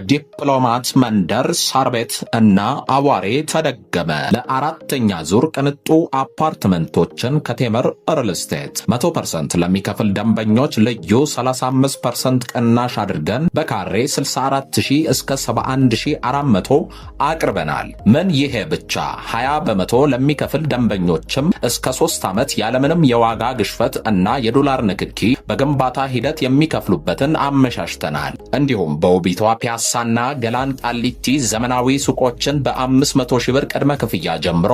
ዲፕሎማት መንደር ሳር ቤት እና አዋሬ ተደገመ። ለአራተኛ ዙር ቅንጡ አፓርትመንቶችን ከቴምር ሪል ስቴት 100% ለሚከፍል ደንበኞች ልዩ 35% ቅናሽ አድርገን በካሬ 64000 እስከ 71400 አቅርበናል። ምን ይሄ ብቻ 20 በመቶ ለሚከፍል ደንበኞችም እስከ 3 ዓመት ያለምንም የዋጋ ግሽፈት እና የዶላር ንክኪ በግንባታ ሂደት የሚከፍሉበትን አመሻሽተናል። እንዲሁም በውቢቷ ፒያሳና ገላን ቃሊቲ ዘመናዊ ሱቆችን በ500 ሺህ ብር ቅድመ ክፍያ ጀምሮ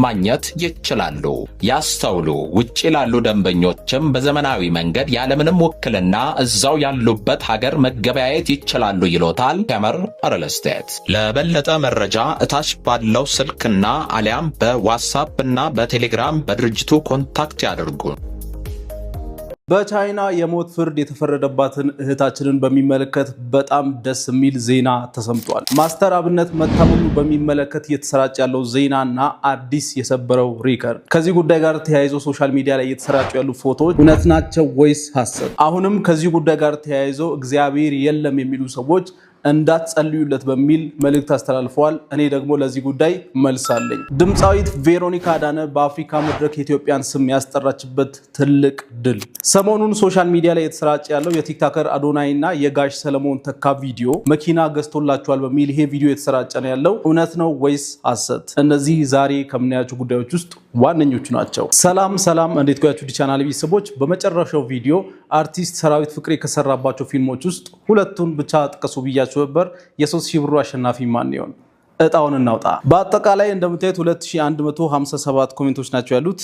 ማግኘት ይችላሉ። ያስተውሉ፣ ውጪ ላሉ ደንበኞችም በዘመናዊ መንገድ ያለምንም ውክልና እዛው ያሉበት ሀገር መገበያየት ይችላሉ ይሎታል ቴምር ሪል ስቴት። ለበለጠ መረጃ እታች ባለው ስልክና አሊያም በዋትስአፕ እና በቴሌግራም በድርጅቱ ኮንታክት ያድርጉ። በቻይና የሞት ፍርድ የተፈረደባትን እህታችንን በሚመለከት በጣም ደስ የሚል ዜና ተሰምቷል። ማስተር አብነት መታመሙ በሚመለከት እየተሰራጨ ያለው ዜናና አዲስ የሰበረው ሪከርድ ከዚህ ጉዳይ ጋር ተያይዞ ሶሻል ሚዲያ ላይ እየተሰራጩ ያሉ ፎቶዎች እውነት ናቸው ወይስ ሐሰት? አሁንም ከዚህ ጉዳይ ጋር ተያይዞ እግዚአብሔር የለም የሚሉ ሰዎች እንዳትጸልዩለት በሚል መልእክት አስተላልፈዋል። እኔ ደግሞ ለዚህ ጉዳይ መልስ አለኝ። ድምፃዊት ቬሮኒካ አዳነ በአፍሪካ መድረክ የኢትዮጵያን ስም ያስጠራችበት ትልቅ ድል። ሰሞኑን ሶሻል ሚዲያ ላይ የተሰራጨ ያለው የቲክቶከር አዶናይ እና የጋሽ ሰለሞን ተካ ቪዲዮ መኪና ገዝቶላቸዋል በሚል ይሄ ቪዲዮ የተሰራጨ ነው ያለው። እውነት ነው ወይስ ሐሰት? እነዚህ ዛሬ ከምናያቸው ጉዳዮች ውስጥ ዋነኞቹ ናቸው። ሰላም ሰላም፣ እንዴት ቆያችሁ? ቻናል ቤተሰቦች፣ በመጨረሻው ቪዲዮ አርቲስት ሰራዊት ፍቅሬ ከሰራባቸው ፊልሞች ውስጥ ሁለቱን ብቻ ጥቀሱ ብያችሁ ነበር። የ3000 ብሩ አሸናፊ ማን ይሆን? እጣውን እናውጣ። በአጠቃላይ እንደምታዩት 2157 ኮሜንቶች ናቸው ያሉት።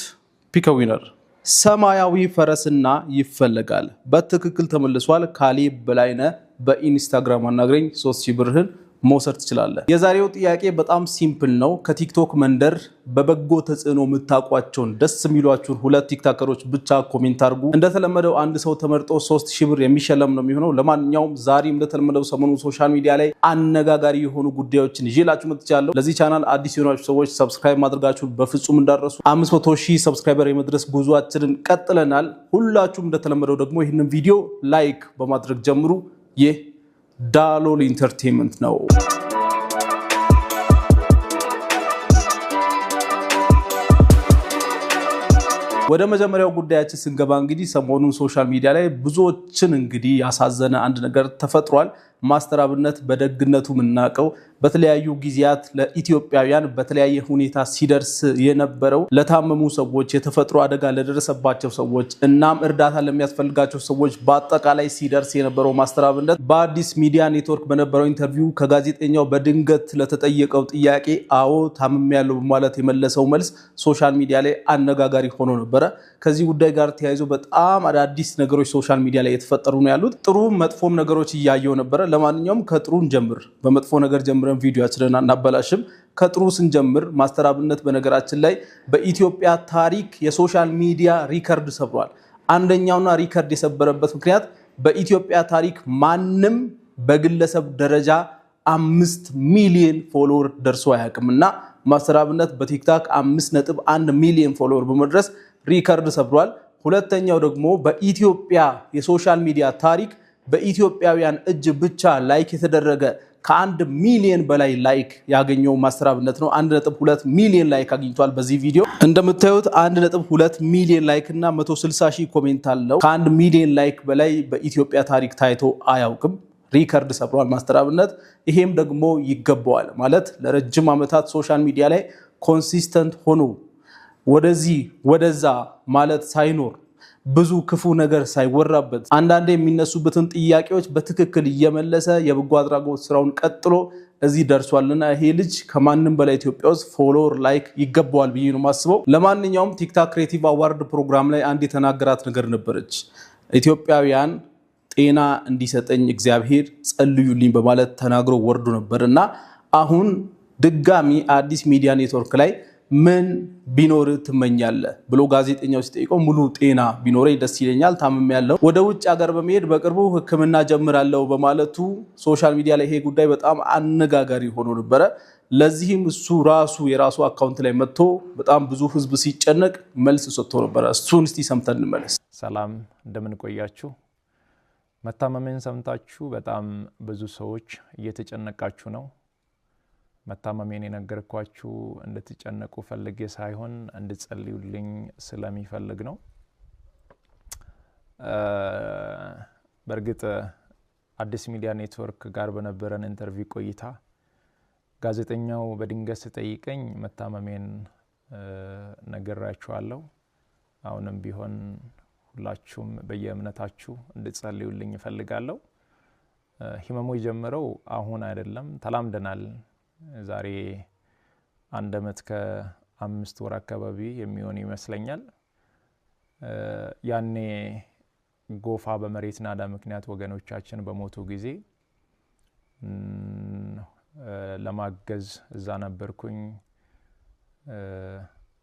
ፒክ ዊነር ሰማያዊ ፈረስና ይፈለጋል በትክክል ተመልሷል። ካሌብ በላይነህ በኢንስታግራም አናግረኝ 3000 ብርህን መውሰድ ትችላለህ። የዛሬው ጥያቄ በጣም ሲምፕል ነው። ከቲክቶክ መንደር በበጎ ተጽዕኖ የምታውቋቸውን ደስ የሚሏችሁን ሁለት ቲክቶከሮች ብቻ ኮሜንት አድርጉ። እንደተለመደው አንድ ሰው ተመርጦ 3000 ብር የሚሸለም ነው የሚሆነው። ለማንኛውም ዛሬም እንደተለመደው ሰሞኑን ሶሻል ሚዲያ ላይ አነጋጋሪ የሆኑ ጉዳዮችን ይዤላችሁ መጥቻለሁ። ለዚህ ቻናል አዲስ የሆናችሁ ሰዎች ሰብስክራይብ ማድረጋችሁን በፍጹም እንዳትረሱ። 500,000 ሰብስክራይበር የመድረስ ጉዟችንን ቀጥለናል። ሁላችሁም እንደተለመደው ደግሞ ይህንን ቪዲዮ ላይክ በማድረግ ጀምሩ። ይህ ዳሎል ኢንተርቴይንመንት ነው። ወደ መጀመሪያው ጉዳያችን ስንገባ እንግዲህ ሰሞኑን ሶሻል ሚዲያ ላይ ብዙዎችን እንግዲህ ያሳዘነ አንድ ነገር ተፈጥሯል። ማስተር አብነት በደግነቱ የምናውቀው በተለያዩ ጊዜያት ለኢትዮጵያውያን በተለያየ ሁኔታ ሲደርስ የነበረው ለታመሙ ሰዎች፣ የተፈጥሮ አደጋ ለደረሰባቸው ሰዎች እናም እርዳታ ለሚያስፈልጋቸው ሰዎች በአጠቃላይ ሲደርስ የነበረው ማስተር አብነት በአዲስ ሚዲያ ኔትወርክ በነበረው ኢንተርቪው ከጋዜጠኛው በድንገት ለተጠየቀው ጥያቄ አዎ ታምሜያለሁ በማለት የመለሰው መልስ ሶሻል ሚዲያ ላይ አነጋጋሪ ሆኖ ነበረ። ከዚህ ጉዳይ ጋር ተያይዞ በጣም አዳዲስ ነገሮች ሶሻል ሚዲያ ላይ የተፈጠሩ ነው ያሉት። ጥሩ መጥፎም ነገሮች እያየው ነበረ። ለማንኛውም ከጥሩን ጀምር። በመጥፎ ነገር ጀምረን ቪዲዮአችንን አናበላሽም። ከጥሩ ስንጀምር ማስተር አብነት በነገራችን ላይ በኢትዮጵያ ታሪክ የሶሻል ሚዲያ ሪከርድ ሰብሯል። አንደኛውና ሪከርድ የሰበረበት ምክንያት በኢትዮጵያ ታሪክ ማንም በግለሰብ ደረጃ 5 ሚሊዮን ፎሎወር ደርሶ አያውቅምና ማስተር አብነት በቲክቶክ 5.1 ሚሊዮን ፎሎወር በመድረስ ሪከርድ ሰብሯል። ሁለተኛው ደግሞ በኢትዮጵያ የሶሻል ሚዲያ ታሪክ በኢትዮጵያውያን እጅ ብቻ ላይክ የተደረገ ከ1 ሚሊዮን በላይ ላይክ ያገኘው ማስተር አብነት ነው። 1.2 ሚሊዮን ላይክ አግኝቷል በዚህ ቪዲዮ። እንደምታዩት 1.2 ሚሊዮን ላይክ እና 160,000 ኮሜንት አለው። ከ1 ሚሊዮን ላይክ በላይ በኢትዮጵያ ታሪክ ታይቶ አያውቅም። ሪከርድ ሰብሯል ማስተር አብነት። ይሄም ደግሞ ይገባዋል ማለት ለረጅም ዓመታት ሶሻል ሚዲያ ላይ ኮንሲስተንት ሆኖ ወደዚህ ወደዛ ማለት ሳይኖር ብዙ ክፉ ነገር ሳይወራበት አንዳንዴ የሚነሱበትን ጥያቄዎች በትክክል እየመለሰ የበጎ አድራጎት ስራውን ቀጥሎ እዚህ ደርሷልና ይሄ ልጅ ከማንም በላይ ኢትዮጵያ ውስጥ ፎሎወር ላይክ ይገባዋል ብዬ ነው ማስበው። ለማንኛውም ቲክቶክ ክሬቲቭ አዋርድ ፕሮግራም ላይ አንድ የተናገራት ነገር ነበረች። ኢትዮጵያውያን ጤና እንዲሰጠኝ እግዚአብሔር ጸልዩልኝ በማለት ተናግሮ ወርዶ ነበርና አሁን ድጋሚ አዲስ ሚዲያ ኔትወርክ ላይ ምን ቢኖር ትመኛለህ ብሎ ጋዜጠኛው ሲጠይቀው ሙሉ ጤና ቢኖረኝ ደስ ይለኛል፣ ታምሜያለሁ፣ ወደ ውጭ ሀገር በመሄድ በቅርቡ ሕክምና ጀምራለሁ በማለቱ ሶሻል ሚዲያ ላይ ይሄ ጉዳይ በጣም አነጋጋሪ ሆኖ ነበረ። ለዚህም እሱ ራሱ የራሱ አካውንት ላይ መጥቶ በጣም ብዙ ህዝብ ሲጨነቅ መልስ ሰጥቶ ነበረ። እሱን እስቲ ሰምተን እንመለስ። ሰላም እንደምን ቆያችሁ? መታመሜን ሰምታችሁ በጣም ብዙ ሰዎች እየተጨነቃችሁ ነው። መታመሜን የነገርኳችሁ እንድትጨነቁ ፈልጌ ሳይሆን እንድትጸልዩልኝ ስለሚፈልግ ነው። በርግጥ አዲስ ሚዲያ ኔትወርክ ጋር በነበረን ኢንተርቪው ቆይታ ጋዜጠኛው በድንገት ሲጠይቀኝ መታመሜን ነግራችኋለሁ። አሁንም ቢሆን ሁላችሁም በየእምነታችሁ እንድትጸልዩልኝ እፈልጋለሁ። ህመሙ የጀመረው አሁን አይደለም፣ ተላምደናል። ዛሬ 1 ዓመት ከ5 ወር አካባቢ የሚሆን ይመስለኛል። ያኔ ጎፋ በመሬት ናዳ ምክንያት ወገኖቻችን በሞቱ ጊዜ ለማገዝ እዛ ነበርኩኝ።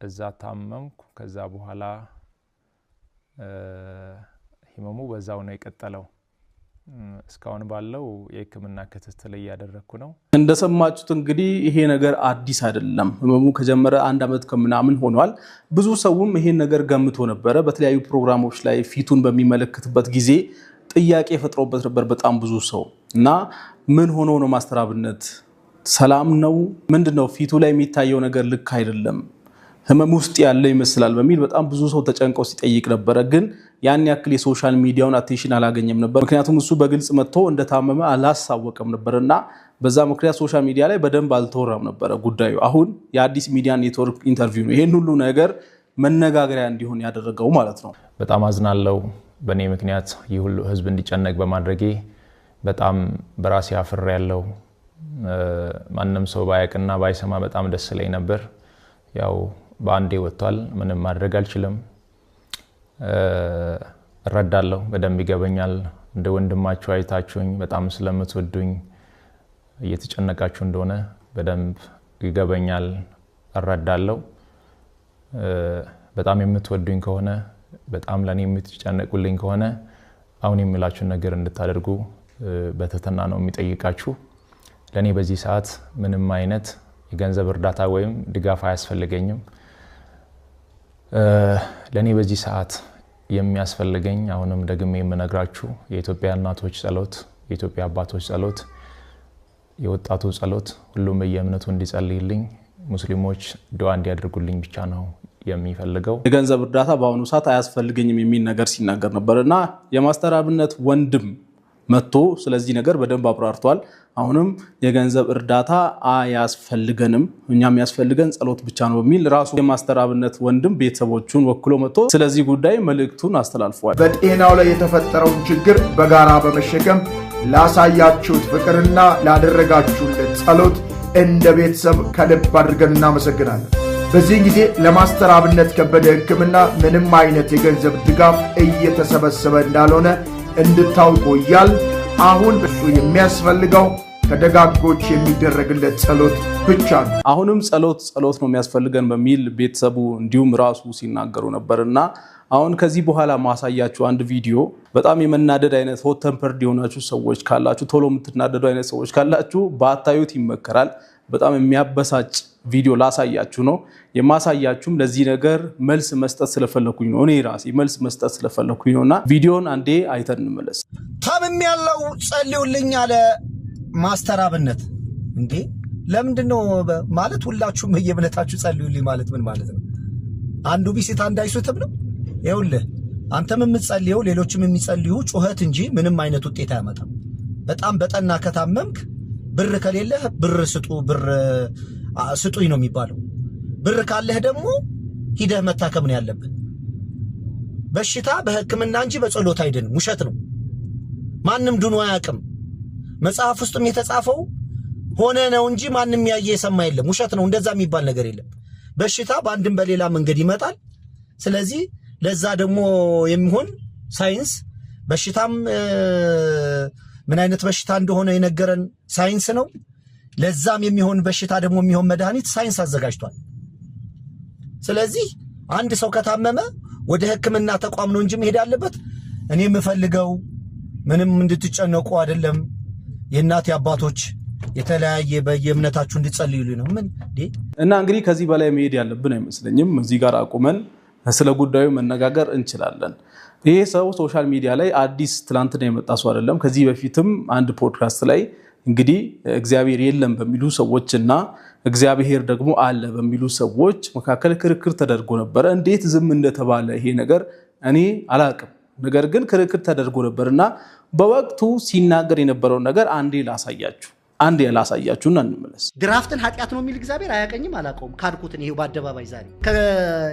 እዛ ታመምኩ። ከዛ በኋላ ህመሙ በዛው ነው የቀጠለው። እስካሁን ባለው የህክምና ክትትል እያደረኩ ነው። እንደሰማችሁት እንግዲህ ይሄ ነገር አዲስ አይደለም። ህመሙ ከጀመረ 1 ዓመት ከምናምን ሆኗል። ብዙ ሰውም ይሄን ነገር ገምቶ ነበረ። በተለያዩ ፕሮግራሞች ላይ ፊቱን በሚመለከትበት ጊዜ ጥያቄ ፈጥሮበት ነበር በጣም ብዙ ሰው እና ምን ሆኖ ነው ማስተር አብነት? ሰላም ነው? ምንድነው? ፊቱ ላይ የሚታየው ነገር ልክ አይደለም፣ ህመም ውስጥ ያለ ይመስላል በሚል በጣም ብዙ ሰው ተጨንቀው ሲጠይቅ ነበረ። ግን ያን ያክል የሶሻል ሚዲያውን አቴንሽን አላገኘም ነበር። ምክንያቱም እሱ በግልጽ መጥቶ እንደታመመ አላሳወቀም ነበርና በዛ ምክንያት ሶሻል ሚዲያ ላይ በደንብ አልተወራም ነበረ ጉዳዩ። አሁን የአዲስ ሚዲያ ኔትወርክ ኢንተርቪው ነው ይሄን ሁሉ ነገር መነጋገሪያ እንዲሆን ያደረገው ማለት ነው። በጣም አዝናለሁ። በእኔ ምክንያት ይህ ሁሉ ህዝብ እንዲጨነቅ በማድረጌ በጣም በራሴ አፍሬያለሁ። ማንም ሰው ባያቅና ባይሰማ በጣም ደስ ይለኝ ነበር። ያው በአንዴ ወጥቷል፣ ምንም ማድረግ አልችልም። እረዳለሁ፣ በደንብ ይገበኛል። እንደ ወንድማችሁ አይታችሁኝ በጣም ስለምትወዱኝ እየተጨነቃችሁ እንደሆነ በደንብ ይገበኛል፣ እረዳለሁ። በጣም የምትወዱኝ ከሆነ በጣም ለኔ የምትጨነቁልኝ ከሆነ አሁን የሚላችሁን ነገር እንድታደርጉ በትህትና ነው የሚጠይቃችሁ። ለኔ በዚህ ሰዓት ምንም አይነት የገንዘብ እርዳታ ወይም ድጋፍ አያስፈልገኝም። ለኔ በዚህ ሰዓት የሚያስፈልገኝ አሁንም ደግሜ የምነግራችሁ የኢትዮጵያ እናቶች ጸሎት፣ የኢትዮጵያ አባቶች ጸሎት፣ የወጣቱ ጸሎት፣ ሁሉም በየእምነቱ እንዲጸልይልኝ፣ ሙስሊሞች ዱዓ እንዲያደርጉልኝ ብቻ ነው የሚፈልገው። የገንዘብ እርዳታ በአሁኑ ሰዓት አያስፈልገኝም የሚል ነገር ሲናገር ነበርና የማስተር አብነት ወንድም መጥቶ ስለዚህ ነገር በደንብ አብራርቷል። አሁንም የገንዘብ እርዳታ አያስፈልገንም፣ እኛም ያስፈልገን ጸሎት ብቻ ነው በሚል ራሱ የማስተር አብነት ወንድም ቤተሰቦቹን ወክሎ መጥቶ ስለዚህ ጉዳይ መልእክቱን አስተላልፏል። በጤናው ላይ የተፈጠረውን ችግር በጋራ በመሸከም ላሳያችሁት ፍቅርና ላደረጋችሁለት ጸሎት እንደ ቤተሰብ ከልብ አድርገን እናመሰግናለን። በዚህ ጊዜ ለማስተር አብነት ከበደ ሕክምና ምንም አይነት የገንዘብ ድጋፍ እየተሰበሰበ እንዳልሆነ እንድታውቁ እያል አሁን እሱ የሚያስፈልገው ከደጋጎች የሚደረግለት ጸሎት ብቻ ነው። አሁንም ጸሎት ነው የሚያስፈልገን በሚል ቤተሰቡ እንዲሁም ራሱ ሲናገሩ ነበርና አሁን ከዚህ በኋላ ማሳያችሁ አንድ ቪዲዮ በጣም የመናደድ አይነት ሆት ቴምፐርድ የሆናችሁ ሰዎች ካላችሁ፣ ቶሎ የምትናደዱ አይነት ሰዎች ካላችሁ ባታዩት ይመከራል። በጣም የሚያበሳጭ ቪዲዮ ላሳያችሁ ነው። የማሳያችሁም ለዚህ ነገር መልስ መስጠት ስለፈለኩኝ ነው። እኔ ራሴ መልስ መስጠት ስለፈለኩኝ ነውና ቪዲዮን አንዴ አይተን እንመለስ። ታምም ያለው ጸልዩልኝ አለ ማስተር አብነት። እንዴ ለምንድነው ማለት ሁላችሁም በየእምነታችሁ ጸልዩልኝ ማለት ምን ማለት ነው? አንዱ ቢሲት አንድ አይሱትም ነው። ይኸውልህ አንተም የምትጸልየው ሌሎችም የሚጸልዩ ጩኸት እንጂ ምንም አይነት ውጤት አያመጣም። በጣም በጠና ከታመምክ ብር ከሌለህ ብር ስጡኝ ነው የሚባለው። ብር ካለህ ደግሞ ሂደህ መታከም ነው ያለብህ። በሽታ በሕክምና እንጂ በጸሎት አይደለም። ውሸት ነው። ማንም ድኖ አያውቅም። መጽሐፍ ውስጥም የተጻፈው ሆነ ነው እንጂ ማንም ያየ የሰማ የለም። ውሸት ነው። እንደዛ የሚባል ነገር የለም። በሽታ በአንድም በሌላ መንገድ ይመጣል። ስለዚህ ለዛ ደግሞ የሚሆን ሳይንስ በሽታም ምን አይነት በሽታ እንደሆነ የነገረን ሳይንስ ነው። ለዛም የሚሆን በሽታ ደግሞ የሚሆን መድኃኒት ሳይንስ አዘጋጅቷል። ስለዚህ አንድ ሰው ከታመመ ወደ ሕክምና ተቋም ነው እንጂ መሄድ ያለበት። እኔ የምፈልገው ምንም እንድትጨነቁ አይደለም። የእናት አባቶች የተለያየ በየእምነታችሁ እንድትጸልዩልኝ ነው። ምን እና እንግዲህ ከዚህ በላይ መሄድ ያለብን አይመስለኝም። እዚህ ጋር አቁመን ስለ ጉዳዩ መነጋገር እንችላለን። ይሄ ሰው ሶሻል ሚዲያ ላይ አዲስ ትላንትና የመጣ ሰው አይደለም። ከዚህ በፊትም አንድ ፖድካስት ላይ እንግዲህ እግዚአብሔር የለም በሚሉ ሰዎችና እግዚአብሔር ደግሞ አለ በሚሉ ሰዎች መካከል ክርክር ተደርጎ ነበር። እንዴት ዝም እንደተባለ ይሄ ነገር እኔ አላቅም። ነገር ግን ክርክር ተደርጎ ነበርና በወቅቱ ሲናገር የነበረውን ነገር አንዴ ላሳያችሁና እንመለስ። ድራፍትን ኃጢአት ነው የሚል እግዚአብሔር አያቀኝም አላቀውም ካድኩትን ይሄው በአደባባይ ዛሬ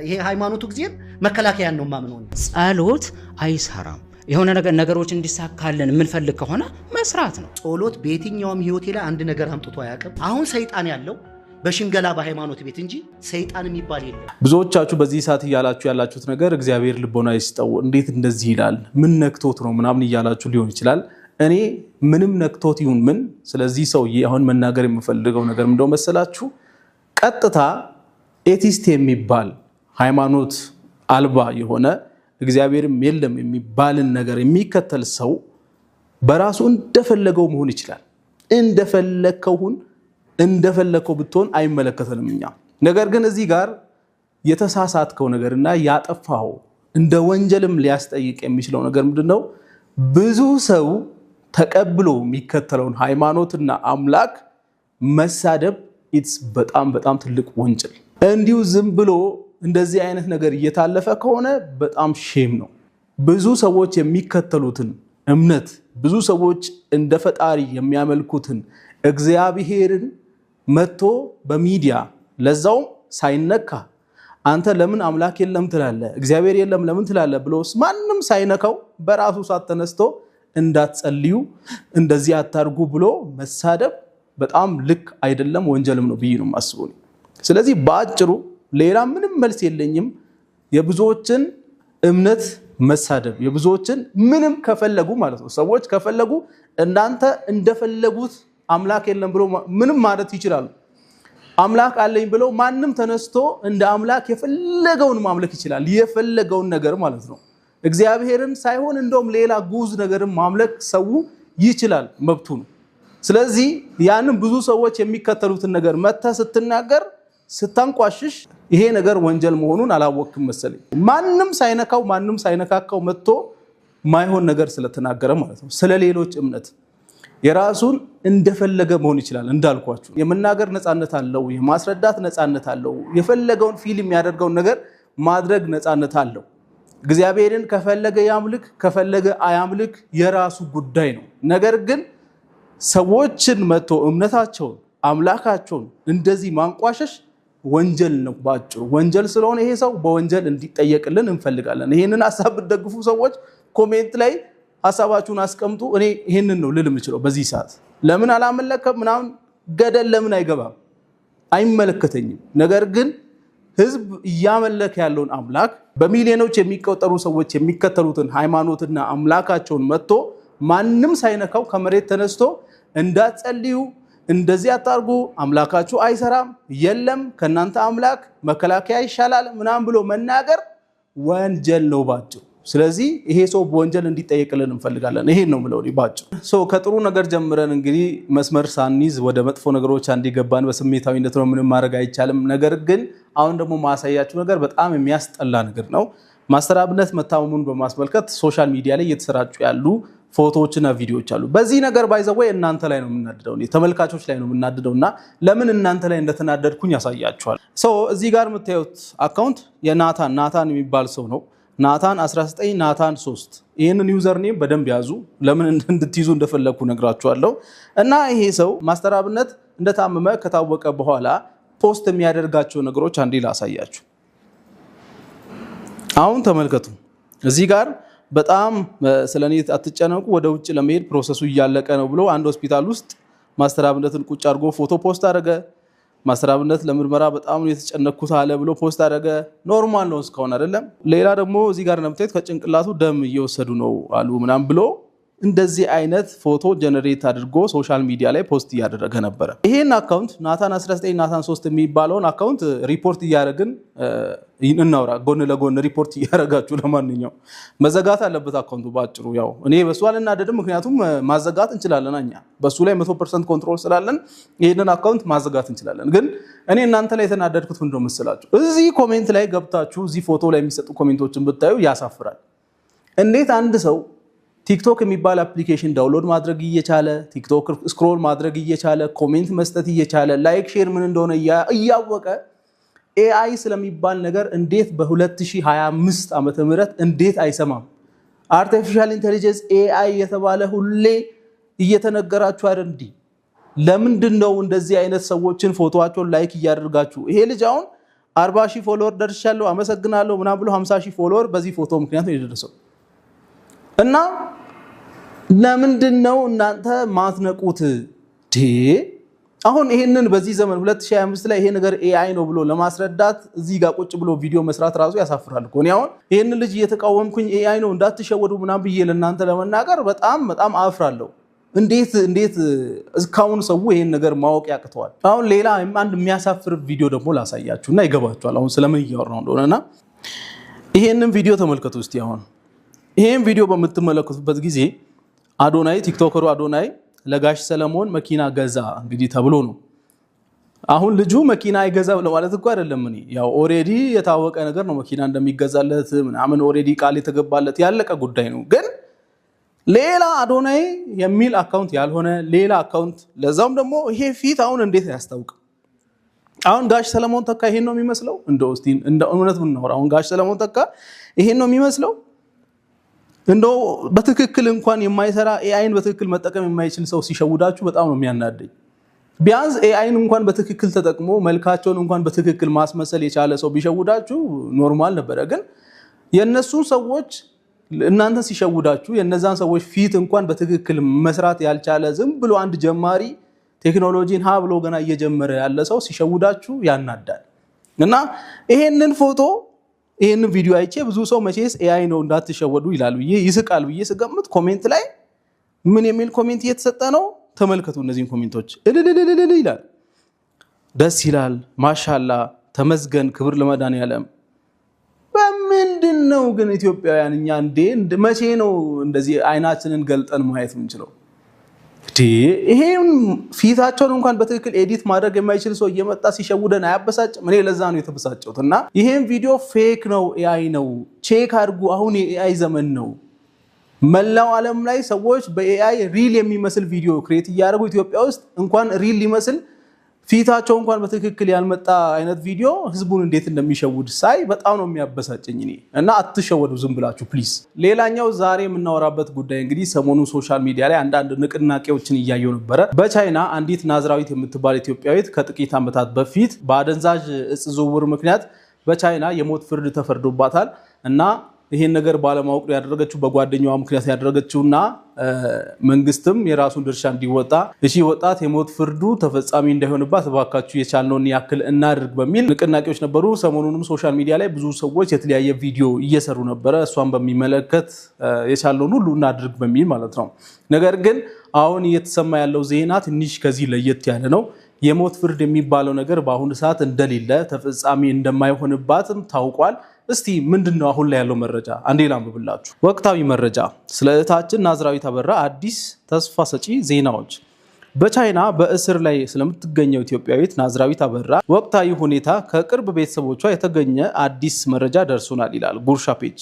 ይሄ ሃይማኖቱ ጊዜም መከላከያን ነው ማምነው። ጸሎት አይሰራም። የሆነ ነገሮች እንዲሳካልን የምንፈልግ ከሆነ መስራት ነው። ጸሎት በየትኛውም ህይወቴ ላይ አንድ ነገር አምጥቶ አያውቅም። አሁን ሰይጣን ያለው በሽንገላ በሃይማኖት ቤት እንጂ ሰይጣን የሚባል የለም። ብዙዎቻችሁ በዚህ ሰዓት እያላችሁ ያላችሁት ነገር እግዚአብሔር ልቦና ይስጠው፣ እንዴት እንደዚህ ይላል፣ ምን ነክቶት ነው ምናምን እያላችሁ ሊሆን ይችላል። እኔ ምንም ነክቶት ይሁን ምን ስለዚህ ሰውዬ አሁን መናገር የምፈልገው ነገር እንደው መሰላችሁ፣ ቀጥታ ኤቲስት የሚባል ሃይማኖት አልባ የሆነ እግዚአብሔርም የለም የሚባልን ነገር የሚከተል ሰው በራሱ እንደፈለገው መሆን ይችላል። እንደፈለከው ብትሆን አይመለከተንም እኛ። ነገር ግን እዚህ ጋር የተሳሳትከው ነገርና ያጠፋው እንደ ወንጀልም ሊያስጠይቅ የሚችለው ነገር ምንድነው? ብዙ ሰው ተቀብሎ የሚከተለውን ሃይማኖትና አምላክ መሳደብ ኢትስ በጣም ትልቅ ወንጀል። እንዲሁ ዝም ብሎ እንደዚህ አይነት ነገር እየታለፈ ከሆነ በጣም ሼም ነው። ብዙ ሰዎች የሚከተሉትን እምነት፣ ብዙ ሰዎች እንደ ፈጣሪ የሚያመልኩትን እግዚአብሔርን መጥቶ በሚዲያ ለዛውም ሳይነካ አንተ ለምን አምላክ የለም ትላለህ፣ እግዚአብሔር የለም ለምን ትላለህ ብሎስ ማንም ሳይነካው በራሱ ሰዓት ተነስቶ እንዳትጸልዩ እንደዚህ አታርጉ ብሎ መሳደብ በጣም ልክ አይደለም፣ ወንጀልም ነው ብዬ ነው የማስበው። ስለዚህ በአጭሩ ሌላ ምንም መልስ የለኝም። የብዙዎችን እምነት መሳደብ፣ የብዙዎችን ምንም ከፈለጉ ማለት ነው ሰዎች ከፈለጉ እናንተ እንደፈለጉት አምላክ የለም ብሎ ምንም ማለት ይችላሉ። አምላክ አለኝ ብሎ ማንም ተነስቶ እንደ አምላክ የፈለገውን ማምለክ ይችላል፣ የፈለገውን ነገር ማለት ነው። እግዚአብሔርን ሳይሆን እንደውም ሌላ ጉዝ ነገርን ማምለክ ሰው ይችላል፣ መብቱ ነው። ስለዚህ ያንን ብዙ ሰዎች የሚከተሉትን ነገር መተህ ስትናገር ስታንቋሽሽ ይሄ ነገር ወንጀል መሆኑን አላወቅም መሰለኝ። ማንም ሳይነካው ማንም ሳይነካካው መጥቶ ማይሆን ነገር ስለተናገረ ማለት ነው። ስለሌሎች እምነት የራሱን እንደፈለገ መሆን ይችላል። እንዳልኳችሁ የመናገር ነፃነት አለው፣ የማስረዳት ነፃነት አለው፣ የፈለገውን ፊልም የሚያደርገውን ነገር ማድረግ ነፃነት አለው። እግዚአብሔርን ከፈለገ ያምልክ ከፈለገ አያምልክ የራሱ ጉዳይ ነው። ነገር ግን ሰዎችን መጥቶ እምነታቸውን አምላካቸውን እንደዚህ ማንቋሸሽ ወንጀል ነው። ባጭሩ ወንጀል ስለሆነ ይሄ ሰው በወንጀል እንዲጠየቅልን እንፈልጋለን። ይሄንን ሐሳብ ብትደግፉ ሰዎች ኮሜንት ላይ ሐሳባችሁን አስቀምጡ። እኔ ይሄንን ነው ልል የምችለው በዚህ ሰዓት። ለምን አላመለከም ምናምን ገደል ለምን አይገባም አይመለከተኝም። ነገር ግን ህዝብ እያመለከ ያለውን አምላክ በሚሊዮኖች የሚቆጠሩ ሰዎች የሚከተሉትን ሃይማኖትና አምላካቸውን መጥቶ ማንም ሳይነካው ከመሬት ተነስቶ እንዳትጸልዩ እንደዚህ አታርጉ አምላካችሁ አይሰራም የለም ከናንተ አምላክ መከላከያ ይሻላል ምናምን ብሎ መናገር ወንጀል ነው ባጭሩ። ስለዚህ ይሄ ሰው በወንጀል እንዲጠየቅልን እንፈልጋለን። ይሄን ነው ምለው ባጭሩ። ከጥሩ ነገር ጀምረን እንግዲህ መስመር ሳንይዝ ወደ መጥፎ ነገሮች አንዲገባን በስሜታዊነት ነው ምንም ማድረግ አይቻልም። ነገር ግን አሁን ደግሞ ማሳያችሁ ነገር በጣም የሚያስጠላ ነገር ነው። ማስተር አብነት መታመሙን በማስመልከት ሶሻል ሚዲያ ላይ እየተሰራጩ ያሉ ፎቶዎችና ቪዲዮዎች አሉ። በዚህ ነገር ባይዘወይ እናንተ ላይ ነው የምናደደው፣ ተመልካቾች ላይ ነው የምናደደውና ለምን እናንተ ላይ እንደተናደድኩኝ ያሳያችኋል። እዚህ ጋር የምታዩት አካውንት የናታን የሚባል ሰው ነው። ናታን 19 ናታን 3 ይህንን ዩዘር ኔም በደንብ ያዙ። ለምን እንድትይዙ እንደፈለግኩ ነግራችኋለሁ። እና ይሄ ሰው ማስተር አብነት እንደታመመ ከታወቀ በኋላ ፖስት የሚያደርጋቸው ነገሮች አንዴ ላሳያችሁ። አሁን ተመልከቱ። እዚህ ጋር በጣም ስለኔ አትጨነቁ፣ ወደ ውጭ ለመሄድ ፕሮሰሱ እያለቀ ነው ብሎ አንድ ሆስፒታል ውስጥ ማስተር አብነትን ቁጭ አድርጎ ፎቶ ፖስት አደረገ። ማስተር አብነት ለምርመራ በጣም ነው የተጨነቅኩት አለ ብሎ ፖስት አደረገ። ኖርማል ነው እስካሁን አይደለም። ሌላ ደግሞ እዚህ ጋር እንደምታዩት ከጭንቅላቱ ደም እየወሰዱ ነው አሉ ምናምን ብሎ እንደዚህ አይነት ፎቶ ጀነሬት አድርጎ ሶሻል ሚዲያ ላይ ፖስት እያደረገ ነበረ። ይሄን አካውንት ናታን 19 ናታን 3 የሚባለውን አካውንት ሪፖርት እያደረግን እናውራ። ጎን ለጎን ሪፖርት እያደረጋችሁ ለማንኛው መዘጋት አለበት አካውንቱ ባጭሩ። ያው እኔ በሱ አልናደድም፣ ምክንያቱም ማዘጋት እንችላለን። እኛ በሱ ላይ 100% ኮንትሮል ስላለን ይሄንን አካውንት ማዘጋት እንችላለን። ግን እኔ እናንተ ላይ የተናደድኩት ምንድነው መሰላችሁ? እዚህ ኮሜንት ላይ ገብታችሁ እዚህ ፎቶ ላይ የሚሰጡ ኮሜንቶችን ብታዩ ያሳፍራል። እንዴት አንድ ሰው ቲክቶክ የሚባል አፕሊኬሽን ዳውንሎድ ማድረግ እየቻለ ቲክቶክ ስክሮል ማድረግ እየቻለ ኮሜንት መስጠት እየቻለ ላይክ ሼር ምን እንደሆነ እያወቀ ኤአይ ስለሚባል ነገር እንዴት በ2025 ዓመተ ምህረት እንዴት አይሰማም? አርቲፊሻል ኢንተለጀንስ ኤአይ የተባለ ሁሌ እየተነገራችሁ አይደል እንዴ? ለምንድን ነው እንደዚህ አይነት ሰዎችን ፎቶዋቸውን ላይክ እያደረጋችሁ? ይሄ ልጅ አሁን 40,000 ፎሎወር ደርሻለሁ አመሰግናለሁ ምናምን ብሎ 50,000 ፎሎወር በዚህ ፎቶ ምክንያት ነው የደረሰው። እና ለምንድን ነው እናንተ ማትነቁት? አሁን ይሄንን በዚህ ዘመን 2025 ላይ ይሄ ነገር ኤአይ ነው ብሎ ለማስረዳት እዚህ ጋር ቁጭ ብሎ ቪዲዮ መስራት ራሱ ያሳፍራል እኮ። እኔ አሁን ይሄንን ልጅ እየተቃወምኩኝ ኤአይ ነው እንዳትሸወዱ ምናምን ብዬ ለእናንተ ለመናገር በጣም አፍራለሁ። እንዴት እስካሁን ሰው ይሄን ነገር ማወቅ ያቅተዋል? አሁን ሌላ አንድ የሚያሳፍር ቪዲዮ ደግሞ ላሳያችሁና ይገባችኋል አሁን ስለምን እያወራሁ እንደሆነና ይሄንን ቪዲዮ ተመልከቱ እስቲ። አሁን ይሄን ቪዲዮ በምትመለከቱበት ጊዜ አዶናይ ቲክቶከሩ አዶናይ ለጋሽ ሰለሞን መኪና ገዛ እንግዲህ ተብሎ ነው። አሁን ልጁ መኪና አይገዛም ለማለት እኮ አይደለም። እኔ ያው ኦሬዲ የታወቀ ነገር ነው መኪና እንደሚገዛለት ምናምን ኦሬዲ ቃል የተገባለት ያለቀ ጉዳይ ነው። ግን ሌላ አዶናይ የሚል አካውንት ያልሆነ ሌላ አካውንት ለዛውም ደግሞ ይሄ ፊት አሁን እንዴት ያስታውቅ? አሁን ጋሽ ሰለሞን ተካ ይሄን ነው የሚመስለው? እንደው እስቲ እንደ እውነት ብናወራ አሁን ጋሽ ሰለሞን ተካ ይሄን ነው የሚመስለው? እንደው በትክክል እንኳን የማይሰራ ኤአይን በትክክል መጠቀም የማይችል ሰው ሲሸውዳችሁ በጣም ነው የሚያናደኝ። ቢያንስ ኤአይን እንኳን በትክክል ተጠቅሞ መልካቸውን እንኳን በትክክል ማስመሰል የቻለ ሰው ቢሸውዳችሁ ኖርማል ነበረ። ግን የነሱ ሰዎች እናንተ ሲሸውዳችሁ የነዛን ሰዎች ፊት እንኳን በትክክል መስራት ያልቻለ ዝም ብሎ አንድ ጀማሪ ቴክኖሎጂን ሀ ብሎ ገና እየጀመረ ያለ ሰው ሲሸውዳችሁ ያናዳል። እና ይሄንን ፎቶ ይሄንን ቪዲዮ አይቼ ብዙ ሰው መቼስ ኤአይ ነው እንዳትሸወዱ ይላል ብዬ ይስቃል ብዬ ስገምት ኮሜንት ላይ ምን የሚል ኮሜንት እየተሰጠ ነው? ተመልከቱ እነዚህን ኮሜንቶች። እልልልልል ይላል፣ ደስ ይላል፣ ማሻላ፣ ተመስገን፣ ክብር ለመድኃኒዓለም። በምንድን ነው ግን ኢትዮጵያውያን እኛ መቼ ነው እንደዚህ አይናችንን ገልጠን ማየት የምንችለው? ይሄን ፊታቸውን እንኳን በትክክል ኤዲት ማድረግ የማይችል ሰው እየመጣ ሲሸውደን አያበሳጭም? እኔ ለዛ ነው የተበሳጨሁት። እና ይሄን ቪዲዮ ፌክ ነው ኤአይ ነው ቼክ አድርጉ። አሁን የኤአይ ዘመን ነው። መላው ዓለም ላይ ሰዎች በኤአይ ሪል የሚመስል ቪዲዮ ክሬት እያደረጉ ኢትዮጵያ ውስጥ እንኳን ሪል ሊመስል ፊታቸው እንኳን በትክክል ያልመጣ አይነት ቪዲዮ ህዝቡን እንዴት እንደሚሸውድ ሳይ በጣም ነው የሚያበሳጨኝ። እኔ እና አትሸወዱ ዝም ብላችሁ ፕሊዝ። ሌላኛው ዛሬ የምናወራበት ጉዳይ እንግዲህ ሰሞኑን ሶሻል ሚዲያ ላይ አንዳንድ ንቅናቄዎችን እያየው ነበረ። በቻይና አንዲት ናዝራዊት የምትባል ኢትዮጵያዊት ከጥቂት ዓመታት በፊት በአደንዛዥ እጽ ዝውውር ምክንያት በቻይና የሞት ፍርድ ተፈርዶባታል እና ይሄን ነገር ባለማወቅ ያደረገችው በጓደኛዋ ምክንያት ያደረገችውና መንግስትም የራሱን ድርሻ እንዲወጣ እሺ ወጣት የሞት ፍርዱ ተፈጻሚ እንዳይሆንባት እባካችሁ የቻልነውን ያክል እናድርግ በሚል ንቅናቄዎች ነበሩ። ሰሞኑንም ሶሻል ሚዲያ ላይ ብዙ ሰዎች የተለያየ ቪዲዮ እየሰሩ ነበረ እሷን በሚመለከት የቻልነውን ሁሉ እናድርግ በሚል ማለት ነው። ነገር ግን አሁን እየተሰማ ያለው ዜና ትንሽ ከዚህ ለየት ያለ ነው። የሞት ፍርድ የሚባለው ነገር በአሁኑ ሰዓት እንደሌለ ተፈጻሚ እንደማይሆንባትም ታውቋል። እስቲ ምንድነው አሁን ላይ ያለው መረጃ? አንዴ ላንብብላችሁ። ወቅታዊ መረጃ ስለ እህታችን ናዝራዊት አበራ አዲስ ተስፋ ሰጪ ዜናዎች። በቻይና በእስር ላይ ስለምትገኘው ኢትዮጵያዊት ናዝራዊት አበራ ወቅታዊ ሁኔታ ከቅርብ ቤተሰቦቿ የተገኘ አዲስ መረጃ ደርሶናል ይላል ጉርሻ ፔጅ።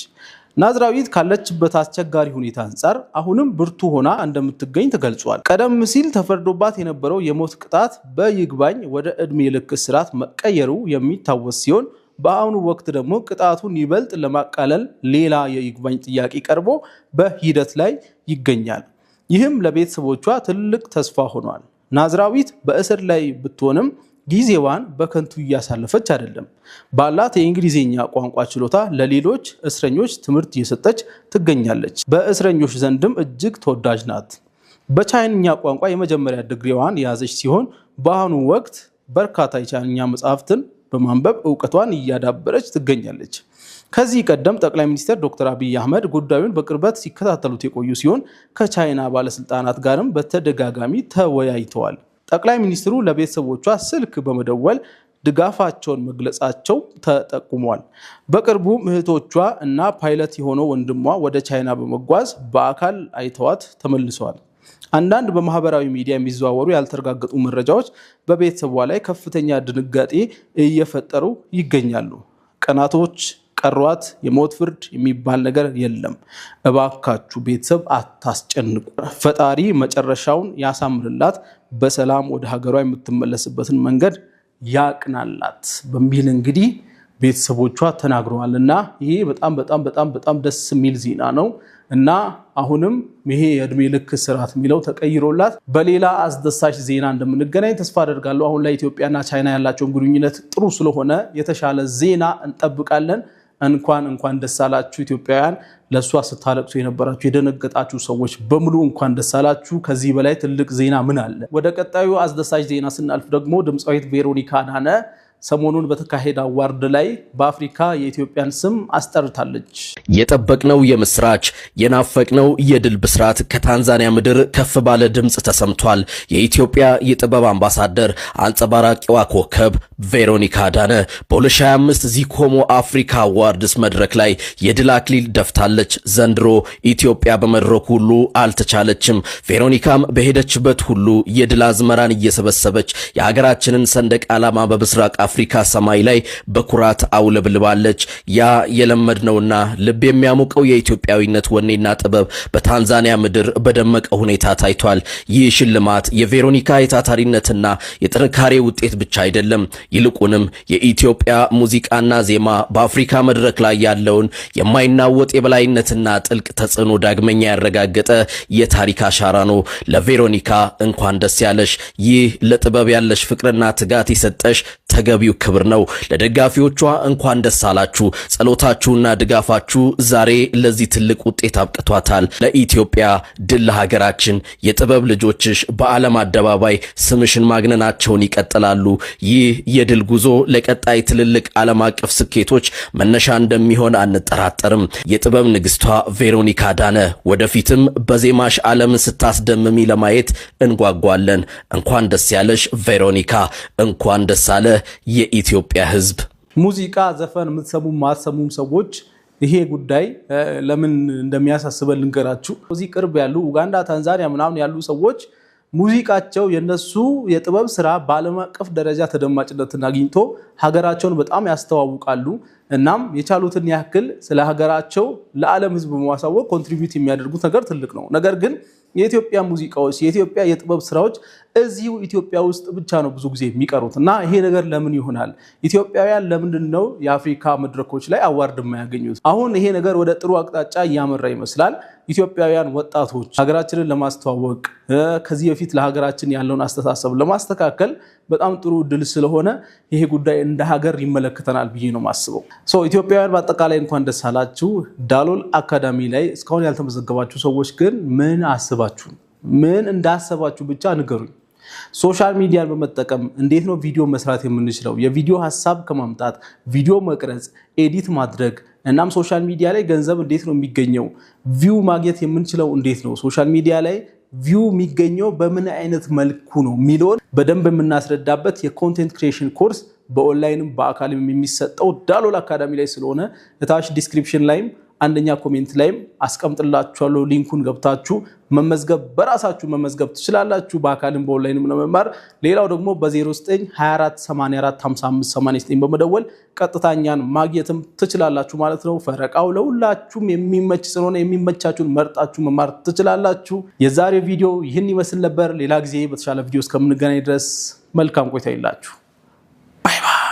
ናዝራዊት ካለችበት አስቸጋሪ ሁኔታ አንጻር አሁንም ብርቱ ሆና እንደምትገኝ ተገልጿል። ቀደም ሲል ተፈርዶባት የነበረው የሞት ቅጣት በይግባኝ ወደ ዕድሜ ልክ እስራት መቀየሩ የሚታወስ ሲሆን በአሁኑ ወቅት ደግሞ ቅጣቱን ይበልጥ ለማቃለል ሌላ የይግባኝ ጥያቄ ቀርቦ በሂደት ላይ ይገኛል። ይህም ለቤተሰቦቿ ትልቅ ተስፋ ሆኗል። ናዝራዊት በእስር ላይ ብትሆንም ጊዜዋን በከንቱ እያሳለፈች አይደለም። ባላት የእንግሊዝኛ ቋንቋ ችሎታ ለሌሎች እስረኞች ትምህርት እየሰጠች ትገኛለች። በእስረኞች ዘንድም እጅግ ተወዳጅ ናት። በቻይንኛ ቋንቋ የመጀመሪያ ዲግሪዋን የያዘች ሲሆን በአሁኑ ወቅት በርካታ የቻይንኛ መጽሐፍትን በማንበብ እውቀቷን እያዳበረች ትገኛለች። ከዚህ ቀደም ጠቅላይ ሚኒስትር ዶክተር አብይ አህመድ ጉዳዩን በቅርበት ሲከታተሉት የቆዩ ሲሆን ከቻይና ባለስልጣናት ጋርም በተደጋጋሚ ተወያይተዋል። ጠቅላይ ሚኒስትሩ ለቤተሰቦቿ ስልክ በመደወል ድጋፋቸውን መግለጻቸው ተጠቁሟል። በቅርቡም እህቶቿ እና ፓይለት የሆነው ወንድሟ ወደ ቻይና በመጓዝ በአካል አይተዋት ተመልሰዋል። አንዳንድ በማህበራዊ ሚዲያ የሚዘዋወሩ ያልተረጋገጡ መረጃዎች በቤተሰቧ ላይ ከፍተኛ ድንጋጤ እየፈጠሩ ይገኛሉ። ቀናቶች ቀሯት የሞት ፍርድ የሚባል ነገር የለም። እባካችሁ ቤተሰብ አታስጨንቁ። ፈጣሪ መጨረሻውን ያሳምርላት፣ በሰላም ወደ ሀገሯ የምትመለስበትን መንገድ ያቅናላት በሚል እንግዲህ ቤተሰቦቿ ተናግረዋልና ይሄ በጣም ደስ የሚል ዜና ነው እና አሁንም ይሄ የእድሜ ልክ እስራት የሚለው ተቀይሮላት በሌላ አስደሳች ዜና እንደምንገናኝ ተስፋ አደርጋለሁ። አሁን ላይ ኢትዮጵያና ቻይና ያላቸውን ግንኙነት ጥሩ ስለሆነ የተሻለ ዜና እንጠብቃለን። እንኳን ደስ አላችሁ ኢትዮጵያውያን። ለሷ ስታለቅሱ የነበራችሁ የደነገጣችሁ ሰዎች በሙሉ እንኳን ደስ አላችሁ። ከዚህ በላይ ትልቅ ዜና ምን አለ? ወደ ቀጣዩ አስደሳች ዜና ስናልፍ ደግሞ ድምፃዊት ቬሮኒካ አዳነ ሰሞኑን በተካሄደ አዋርድ ላይ በአፍሪካ የኢትዮጵያን ስም አስጠርታለች። የጠበቅነው የምስራች የናፈቅነው የድል ብስራት ከታንዛኒያ ምድር ከፍ ባለ ድምጽ ተሰምቷል። የኢትዮጵያ የጥበብ አምባሳደር አንጸባራቂዋ ኮከብ ቬሮኒካ አዳነ በ2025 ዚኮሞ አፍሪካ አዋርድስ መድረክ ላይ የድል አክሊል ደፍታለች። ዘንድሮ ኢትዮጵያ በመድረኩ ሁሉ አልተቻለችም። ቬሮኒካም በሄደችበት ሁሉ የድል አዝመራን እየሰበሰበች የሀገራችንን ሰንደቅ ዓላማ በምስራቅ አፍሪካ ሰማይ ላይ በኩራት አውለብልባለች። ያ የለመድነውና ልብ የሚያሞቀው የኢትዮጵያዊነት ወኔና ጥበብ በታንዛኒያ ምድር በደመቀ ሁኔታ ታይቷል። ይህ ሽልማት የቬሮኒካ የታታሪነትና የጥንካሬ ውጤት ብቻ አይደለም። ይልቁንም የኢትዮጵያ ሙዚቃና ዜማ በአፍሪካ መድረክ ላይ ያለውን የማይናወጥ የበላይነትና ጥልቅ ተጽዕኖ ዳግመኛ ያረጋገጠ የታሪክ አሻራ ነው። ለቬሮኒካ እንኳን ደስ ያለሽ። ይህ ለጥበብ ያለሽ ፍቅርና ትጋት የሰጠሽ ተገቢው ክብር ነው። ለደጋፊዎቿ እንኳን ደስ አላችሁ። ጸሎታችሁና ድጋፋችሁ ዛሬ ለዚህ ትልቅ ውጤት አብቅቷታል። ለኢትዮጵያ ድል ለሀገራችን። የጥበብ ልጆችሽ በዓለም አደባባይ ስምሽን ማግነናቸውን ይቀጥላሉ። ይህ የድል ጉዞ ለቀጣይ ትልልቅ ዓለም አቀፍ ስኬቶች መነሻ እንደሚሆን አንጠራጠርም። የጥበብ ንግስቷ ቬሮኒካ አዳነ ወደፊትም በዜማሽ ዓለምን ስታስደምሚ ለማየት እንጓጓለን። እንኳን ደስ ያለሽ ቬሮኒካ፣ እንኳን ደስ አለ የኢትዮጵያ ሕዝብ። ሙዚቃ ዘፈን የምትሰሙ ማትሰሙም ሰዎች ይሄ ጉዳይ ለምን እንደሚያሳስበን ልንገራችሁ። እዚህ ቅርብ ያሉ ኡጋንዳ፣ ታንዛኒያ ምናምን ያሉ ሰዎች ሙዚቃቸው የነሱ የጥበብ ስራ በዓለም አቀፍ ደረጃ ተደማጭነትን አግኝቶ ሀገራቸውን በጣም ያስተዋውቃሉ። እናም የቻሉትን ያክል ስለ ሀገራቸው ለዓለም ሕዝብ በማሳወቅ ኮንትሪቢዩት የሚያደርጉት ነገር ትልቅ ነው። ነገር ግን የኢትዮጵያ ሙዚቃዎች የኢትዮጵያ የጥበብ ስራዎች እዚሁ ኢትዮጵያ ውስጥ ብቻ ነው ብዙ ጊዜ የሚቀሩት እና ይሄ ነገር ለምን ይሆናል? ኢትዮጵያውያን ለምንድን ነው የአፍሪካ መድረኮች ላይ አዋርድ የማያገኙት? አሁን ይሄ ነገር ወደ ጥሩ አቅጣጫ እያመራ ይመስላል። ኢትዮጵያውያን ወጣቶች ሀገራችንን ለማስተዋወቅ ከዚህ በፊት ለሀገራችን ያለውን አስተሳሰብ ለማስተካከል በጣም ጥሩ እድል ስለሆነ ይሄ ጉዳይ እንደ ሀገር ይመለከተናል ብዬ ነው ማስበው። ኢትዮጵያውያን በአጠቃላይ እንኳን ደስ አላችሁ። ዳሎል አካዳሚ ላይ እስካሁን ያልተመዘገባችሁ ሰዎች ግን ምን አስባችሁ ምን እንዳሰባችሁ ብቻ ንገሩኝ። ሶሻል ሚዲያን በመጠቀም እንዴት ነው ቪዲዮ መስራት የምንችለው? የቪዲዮ ሀሳብ ከማምጣት ቪዲዮ መቅረጽ፣ ኤዲት ማድረግ እናም ሶሻል ሚዲያ ላይ ገንዘብ እንዴት ነው የሚገኘው? ቪው ማግኘት የምንችለው እንዴት ነው? ሶሻል ሚዲያ ላይ ቪው የሚገኘው በምን አይነት መልኩ ነው የሚለውን በደንብ የምናስረዳበት የኮንቴንት ክሪኤሽን ኮርስ በኦንላይንም በአካልም የሚሰጠው ዳሎል አካዳሚ ላይ ስለሆነ እታች ዲስክሪፕሽን ላይም አንደኛ ኮሜንት ላይም አስቀምጥላችኋለሁ። ሊንኩን ገብታችሁ መመዝገብ በራሳችሁ መመዝገብ ትችላላችሁ። በአካልም በኦንላይንም ለመማር ሌላው ደግሞ በ0924845589 በመደወል ቀጥታኛን ማግኘትም ትችላላችሁ ማለት ነው። ፈረቃው ለሁላችሁም የሚመች ስለሆነ የሚመቻችሁን መርጣችሁ መማር ትችላላችሁ። የዛሬው ቪዲዮ ይህን ይመስል ነበር። ሌላ ጊዜ በተሻለ ቪዲዮ እስከምንገናኝ ድረስ መልካም ቆይታ ይላችሁ። ባይ ባይ።